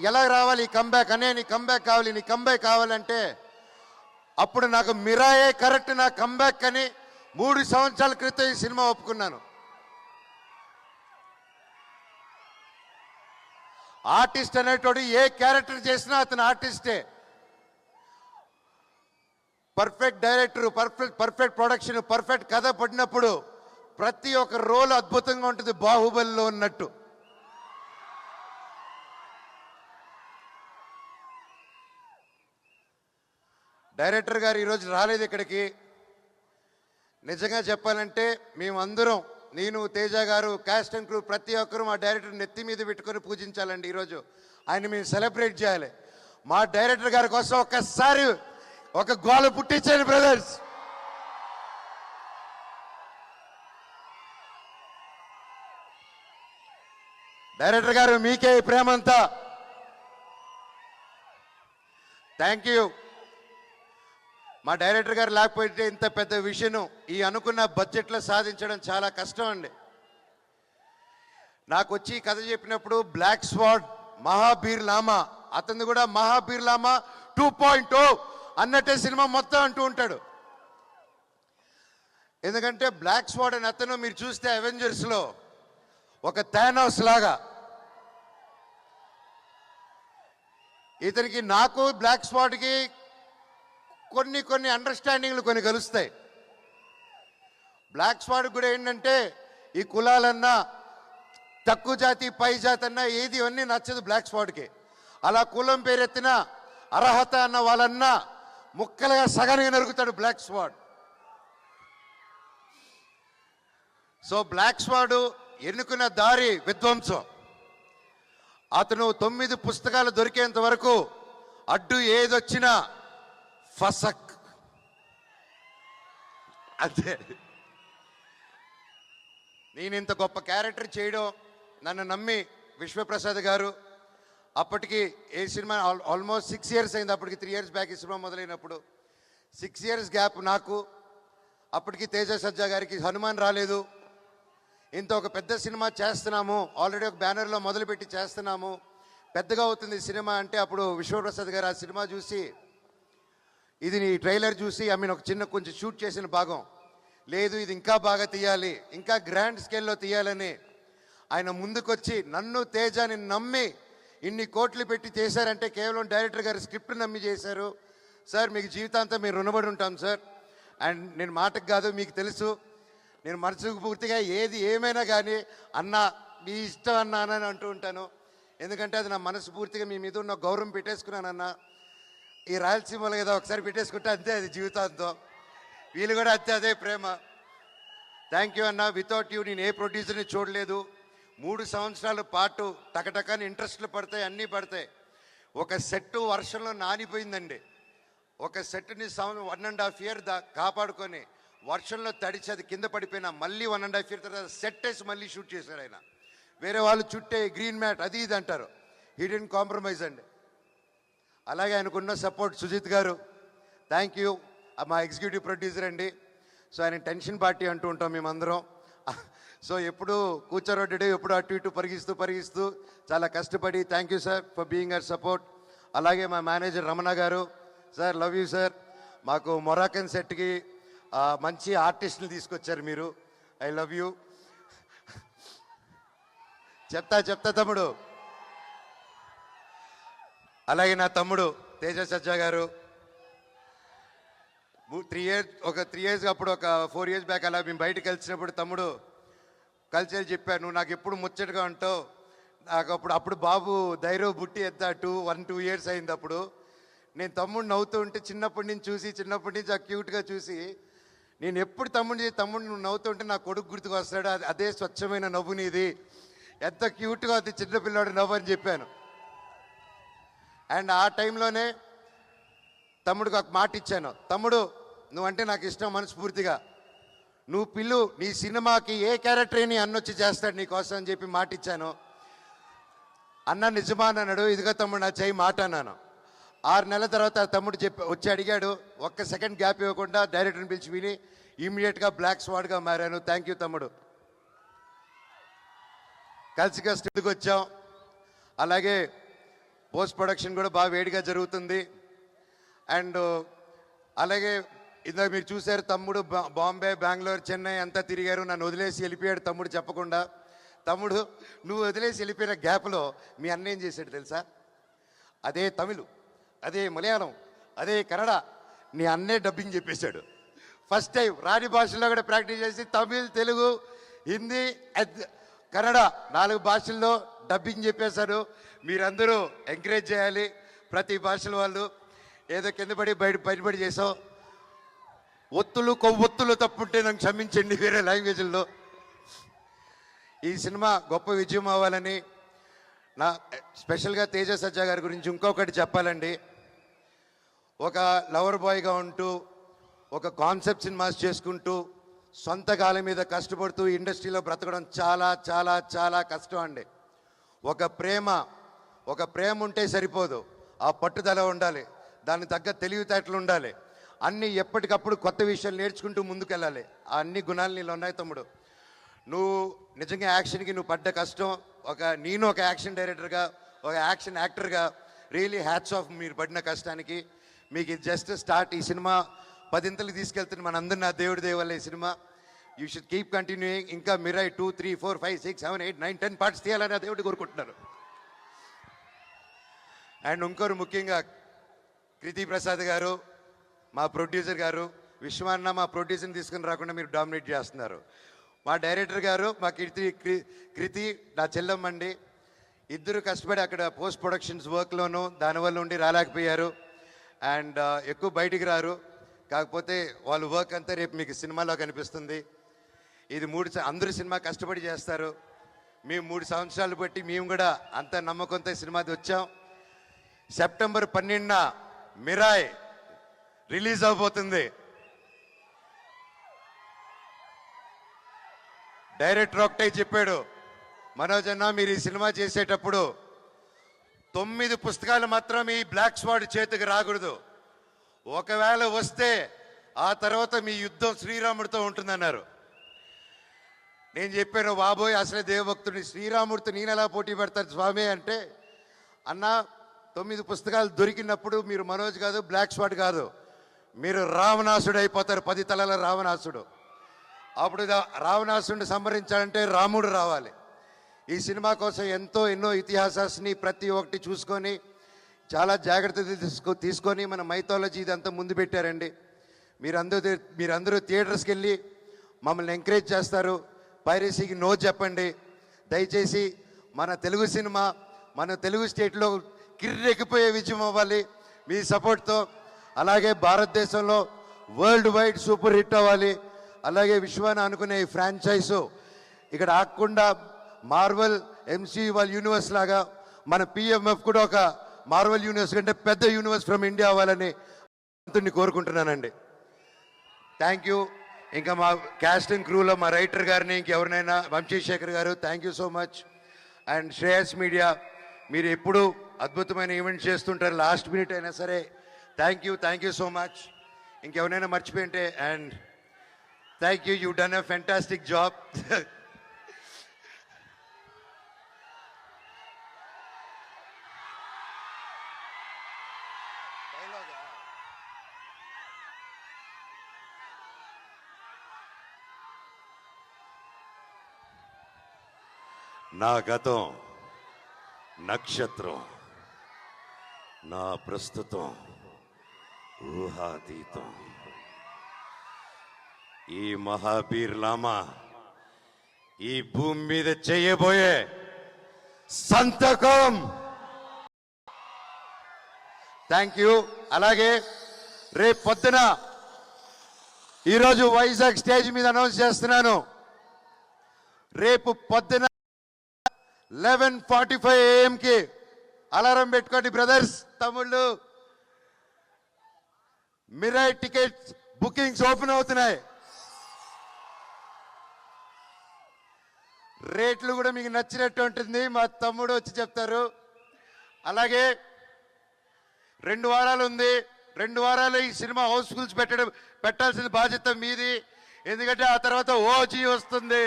ఎలా రావాలి ఈ కంబ్యాక్ అనే, నీ కంబ్యాక్ కావాలి, నీ కంబ్యాక్ కావాలంటే అప్పుడు నాకు మిరాయే కరెక్ట్ నా కంబ్యాక్ అని 3 సంవత్సరాల క్రితం ఈ సినిమా ఒప్పుకున్నాను. ఆర్టిస్ట్ అనేటోడు ఏ క్యారెక్టర్ చేసినా అతను ఆర్టిస్టే. Perfect director, perfect production, perfect కథ పడినప్పుడు ప్రతి ఒక్క రోల్ అద్భుతంగా ఉంటుంది, బాహుబలిలో ఉన్నట్టు. డైరెక్టర్ గారు ఈరోజు రాలేదు ఇక్కడికి. నిజంగా చెప్పాలంటే మేమందరం, నేను, తేజ గారు, కాస్ట్ అండ్ క్రూ ప్రతి ఒక్కరూ మా డైరెక్టర్ నెత్తి మీద పెట్టుకొని పూజించాలండి. ఈరోజు ఆయన మేము సెలబ్రేట్ చేయాలి. మా డైరెక్టర్ గారి కోసం ఒక్కసారి ఒక గోల పుట్టించండి బ్రదర్స్. డైరెక్టర్ గారు మీకే ఈ ప్రేమంతా. Thank you. మా డైరెక్టర్ గారు లేకపోతే ఇంత పెద్ద విషయం ఈ అనుకున్న బడ్జెట్లో సాధించడం చాలా కష్టం అండి. నాకు వచ్చి కథ చెప్పినప్పుడు బ్లాక్ స్వాడ్, మహాబీర్ లామా, అతను కూడా మహాబీర్ లామా 2.0 అన్నట్టే సినిమా మొత్తం అంటూ ఉంటాడు. ఎందుకంటే బ్లాక్ స్వాడ్ అని అతను మీరు చూస్తే అవెంజర్స్లో ఒక థానోస్ లాగా, ఇతనికి నాకు బ్లాక్ స్వాడ్కి కొన్ని అండర్స్టాండింగ్లు కొన్ని కలుస్తాయి. బ్లాక్ స్వాడ్ కూడా ఏంటంటే ఈ కులాలన్నా, తక్కువ జాతి పై జాతి అన్నా ఏది అన్నీ నచ్చదు బ్లాక్ స్వాడ్కి. అలా కులం పేరెత్తిన అర్హత అన్న వాళ్ళన్నా ముక్కలుగా సగానికి నరుగుతాడు బ్లాక్ స్వాడ్. సో బ్లాక్ స్వాడ్ ఎన్నుకున్న దారి విధ్వంసం. అతను 9 పుస్తకాలు దొరికేంత వరకు అడ్డు ఏదొచ్చినా ఫసక్ అంతే. నేను ఇంత గొప్ప క్యారెక్టర్ చేయడం నన్ను నమ్మి విశ్వప్రసాద్ గారు, అప్పటికి ఏ సినిమా ఆల్మోస్ట్ 6 years అయింది. అప్పటికి 3 years బ్యాక్ ఈ సినిమా మొదలైనప్పుడు 6 years గ్యాప్ నాకు. అప్పటికి తేజ సజ్జా గారికి హనుమాన్ రాలేదు. ఇంత ఒక పెద్ద సినిమా చేస్తున్నాము, ఆల్రెడీ ఒక బ్యానర్లో మొదలుపెట్టి చేస్తున్నాము, పెద్దగా అవుతుంది సినిమా అంటే అప్పుడు విశ్వప్రసాద్ గారు ఆ సినిమా చూసి, ఇది నీ ట్రైలర్ చూసి ఒక కొంచెం షూట్ చేసిన భాగం లేదు, ఇది ఇంకా బాగా తీయాలి, ఇంకా గ్రాండ్ స్కేల్లో తీయాలని ఆయన ముందుకొచ్చి నన్ను తేజాని నమ్మి ఇన్ని కోట్లు పెట్టి చేశారంటే కేవలం డైరెక్టర్ గారి స్క్రిప్ట్ నమ్మి చేశారు. సార్ మీకు జీవితాంతం మీరు రుణపడి ఉంటాం సార్. అండ్ నేను మాటకు కాదు, మీకు తెలుసు నేను మనసుకు పూర్తిగా ఏది ఏమైనా కానీ అన్న మీ ఇష్టం అన్నా అని అంటూ ఉంటాను. ఎందుకంటే అది నా మనసు పూర్తిగా మీ మీద ఉన్న గౌరవం పెట్టేసుకున్నానన్న. ఈ రాయలసీమలో ఏదో ఒకసారి పెట్టేసుకుంటే అంతే, అది జీవితాంతం. వీళ్ళు కూడా అంతే, అదే ప్రేమ. థ్యాంక్ యూ అన్న. వితౌట్ యూ నేను ఏ ప్రొడ్యూసర్ని చూడలేదు. 3 సంవత్సరాల పాటు టకటకాని ఇంట్రెస్ట్లు పడతాయి, అన్నీ పడతాయి. ఒక సెట్ వర్షంలో నానిపోయిందండి. ఒక సెట్ని 1.5 year కాపాడుకొని వర్షంలో తడిచి అది కింద పడిపోయినా మళ్ళీ 1.5 year తర్వాత సెట్ వేసి మళ్ళీ షూట్ చేశారు ఆయన. వేరే వాళ్ళు చుట్టే గ్రీన్ మ్యాట్ అది ఇది అంటారు, హీ డిడ్ంట్ కాంప్రమైజ్ అండి. అలాగే ఆయనకున్న సపోర్ట్ సుజిత్ గారు, థ్యాంక్ యూ. మా ఎగ్జిక్యూటివ్ ప్రొడ్యూసర్ అండి. సో ఆయన టెన్షన్ పార్టీ అంటూ ఉంటాం మేమందరం. సో ఎప్పుడు కూర్చోరొడ్డు, ఎప్పుడు అటు ఇటు పరిగిస్తూ చాలా కష్టపడి, thank you sir for being our support. అలాగే మా మేనేజర్ రమణ గారు, సార్ లవ్ యూ సార్. మాకు మొరాకన్ సెట్కి మంచి ఆర్టిస్టులు తీసుకొచ్చారు మీరు, ఐ లవ్ యూ. చెప్తా తమ్ముడు. అలాగే నా తమ్ముడు తేజ సజ్జా గారు 3 years అప్పుడు ఒక 4 years బ్యాక్ అలా మేము బయటకు కలిసినప్పుడు తమ్ముడు కలిసి చెప్పాను, నువ్వు నాకు ఎప్పుడు ముచ్చటగా ఉంటావు. నాకు అప్పుడు బాబు ధైర్యం బుట్టి ఎత్తా 1-2 years అయింది. అప్పుడు నేను తమ్ముడు నవ్వుతూ ఉంటే చిన్నప్పటి నుంచి ఆ క్యూట్గా చూసి నేను ఎప్పుడు తమ్ముడు నువ్వు నవ్వుతూ ఉంటే నా కొడుకు గుర్తుకు వస్తాడు, అదే స్వచ్ఛమైన నవ్వు నీది, ఎంత క్యూట్గా అది చిన్నపిల్లాడు నవ్వు అని చెప్పాను. అండ్ ఆ టైంలోనే తమ్ముడికి ఒక మాట ఇచ్చాను, తమ్ముడు నువ్వంటే నాకు ఇష్టం మనస్ఫూర్తిగా, నువ్వు పిల్లు, నీ సినిమాకి ఏ క్యారెక్టర్ నీ అన్నొచ్చి చేస్తాడు నీకోసం అని చెప్పి మాట ఇచ్చాను. అన్న నిజమా అన్నాడు. ఇదిగో తమ్ముడు నా చేయి మాట అన్నాను. 6 నెలల తర్వాత తమ్ముడు వచ్చి అడిగాడు. ఒక్క సెకండ్ గ్యాప్ ఇవ్వకుండా డైరెక్టర్ని పిలిచి విని ఇమీడియట్గా బ్లాక్ స్వాడ్గా మారాను. థ్యాంక్ యూ తమ్ముడు. కలిసి కష్టకు వచ్చాం. అలాగే పోస్ట్ ప్రొడక్షన్ కూడా బాగా వేడిగా జరుగుతుంది. అండ్ అలాగే ఇందాక మీరు చూశారు, తమ్ముడు బాంబే, బెంగళూరు, చెన్నై అంతా తిరిగారు. నన్ను వదిలేసి వెళ్ళిపోయాడు తమ్ముడు చెప్పకుండా. తమ్ముడు నువ్వు వదిలేసి వెళ్ళిపోయిన గ్యాప్లో మీ అన్న ఏం చేశాడు తెలుసా? అదే తమిళ్, అదే మలయాళం, అదే కన్నడ నీ అన్నే డబ్బింగ్ చెప్పేశాడు. ఫస్ట్ టైం రాని భాషల్లో కూడా ప్రాక్టీస్ చేసి తమిళ్, తెలుగు, హిందీ, కన్నడ 4 భాషల్లో డబ్బింగ్ చెప్పేశారు. మీరందరూ ఎంకరేజ్ చేయాలి. ప్రతి భాషల వాళ్ళు ఏదో కింద పడి బయటపడి చేసావు. ఒత్తులు కొవ్వొత్తులు తప్పుంటే నాకు క్షమించండి వేరే లాంగ్వేజ్ల్లో. ఈ సినిమా గొప్ప విజయం అవ్వాలని నా స్పెషల్గా తేజ సజ్జా గారి గురించి ఇంకొకటి చెప్పాలండి. ఒక లవర్ బాయ్గా ఉంటూ ఒక కాన్సెప్ట్ సినిమాస్ చేసుకుంటూ సొంత కాలం మీద కష్టపడుతూ ఇండస్ట్రీలో బ్రతకడం చాలా చాలా చాలా కష్టం అండి. ఒక ప్రేమ ఉంటే సరిపోదు, ఆ పట్టుదల ఉండాలి, దానికి తగ్గ తెలివితేటలు ఉండాలి, అన్నీ ఎప్పటికప్పుడు కొత్త విషయాలు నేర్చుకుంటూ ముందుకెళ్ళాలి. ఆ అన్ని గుణాలు నీళ్ళు ఉన్నాయి తమ్ముడు. నువ్వు నిజంగా యాక్షన్కి నువ్వు పడ్డ కష్టం, నేను ఒక యాక్షన్ డైరెక్టర్గా, ఒక యాక్షన్ యాక్టర్గా రియలీ హ్యాట్స్ ఆఫ్ మీరు పడిన కష్టానికి. మీకు ఇది జస్ట్ స్టార్ట్. ఈ సినిమా 10 తీసుకెళ్తుంది మనందరినీ నా దేవుడి దేవల్ల ఈ cinema. You should keep continuing. ఇంకా మిరాయి 2, 3, 4, 5, 6, 7, 8, 9, 10 పార్ట్స్ తీయాలని ఆ దేవుడి కోరుకుంటున్నారు. అండ్ ఇంకోరు ముఖ్యంగా కృతి ప్రసాద్ గారు, మా ప్రొడ్యూసర్ గారు. విశ్వాన్న మా ప్రొడ్యూసర్ని తీసుకుని రాకుండా మీరు డామినేట్ చేస్తున్నారు. మా డైరెక్టర్ గారు, మా కృతి నా చెల్లమ్మండి. ఇద్దరు కష్టపడి అక్కడ పోస్ట్ ప్రొడక్షన్స్ వర్క్లోనూ దానివల్ల ఉండి రాలేకపోయారు. అండ్ ఎక్కువ బయటికి రారు. కాకపోతే వాళ్ళ వర్క్ అంతా రేపు మీకు సినిమాలో కనిపిస్తుంది. ఇది అందరూ సినిమా కష్టపడి చేస్తారు. మేము 3 సంవత్సరాలు బట్టి మేము కూడా అంత నమ్మకంతో సినిమాది వచ్చాం. సెప్టెంబర్ 12న మిరాయ్ రిలీజ్ అవబోతుంది. డైరెక్టర్ ఒకటే చెప్పాడు, మనోజ్ అన్న మీరు ఈ సినిమా చేసేటప్పుడు 9 పుస్తకాలు మాత్రం ఈ బ్లాక్ స్వాడ్ చేతికి రాకూడదు. ఒకవేళ వస్తే ఆ తర్వాత మీ యుద్ధం శ్రీరాముడితో ఉంటుందన్నారు. నేను చెప్పాను, బాబోయ్ అసలే దేవభక్తుడిని, శ్రీరాముడితో నేను ఎలా పోటీ పెడతాను స్వామి అంటే, అన్న 9 పుస్తకాలు దొరికినప్పుడు మీరు మనోజ్ కాదు, బ్లాక్ స్వాడ్ కాదు, మీరు రావణాసుడు అయిపోతారు, 10 తలల రావణాసుడు. అప్పుడు రావణాసుడిని సంహరించాలంటే రాముడు రావాలి. ఈ సినిమా కోసం ఎన్నో ఇతిహాసాన్ని ప్రతి ఒక్కటి చూసుకొని చాలా జాగ్రత్తలు తీసుకొని మన మైథాలజీ ఇదంతా ముందు పెట్టారండి. మీరందరూ థియేటర్స్కి వెళ్ళి మమ్మల్ని ఎంకరేజ్ చేస్తారు. పైరసీకి నో చెప్పండి దయచేసి. మన తెలుగు సినిమా మన తెలుగు స్టేట్లో కిర్రెక్కిపోయే విజయం అవ్వాలి మీ సపోర్ట్తో. అలాగే భారతదేశంలో వరల్డ్ వైడ్ సూపర్ హిట్ అవ్వాలి. అలాగే విశ్వాన్ని అనుకునే ఈ ఫ్రాంచైజు ఇక్కడ ఆగకుండా మార్వెల్ ఎంసీయూ వాళ్ళ యూనివర్స్ లాగా మన పిఎంఎఫ్ కూడా ఒక మార్వెల్ యూనివర్స్ కంటే పెద్ద యూనివర్స్ ఫ్రమ్ ఇండియా అవ్వాలని కోరుకుంటున్నానండి. Thank you. ఇంకా మా క్యాస్ట్ అండ్ క్రూలో మా రైటర్ గారిని ఇంకెవరినైనా, వంశీశేఖర్ గారు thank you so much. And Shreyas media, మీరు ఎప్పుడు అద్భుతమైన ఈవెంట్స్ చేస్తుంటారు, లాస్ట్ మినిట్ అయినా సరే థ్యాంక్ యూ సో మచ్. ఇంకెవరైనా మర్చిపోయింటే and thank you, you done a fantastic job. నా గతం నక్షత్రం, నా ప్రస్తుతం ఊహాతీతం. ఈ మహాబీర్ లామా ఈ భూమి మీద చేయబోయే సంతకం. Thank you. అలాగే రేపు పొద్దున ఈరోజు వైజాగ్ స్టేజ్ మీద అనౌన్స్ చేస్తున్నాను, రేపు పొద్దున 11:45 AM అలారం పెట్టుకోండి బ్రదర్స్, తమ్ముళ్ళు. మిరాయ్ టికెట్స్ బుకింగ్స్ ఓపెన్ అవుతున్నాయి. రేట్లు కూడా మీకు నచ్చినట్టు ఉంటుంది, మా తమ్ముడు వచ్చి చెప్తారు. అలాగే 2 వారాలు ఉంది, 2 వారాలు ఈ సినిమా హౌస్ఫుల్స్ పెట్టాల్సిన బాధ్యత మీది. ఎందుకంటే ఆ తర్వాత ఓజీ వస్తుంది.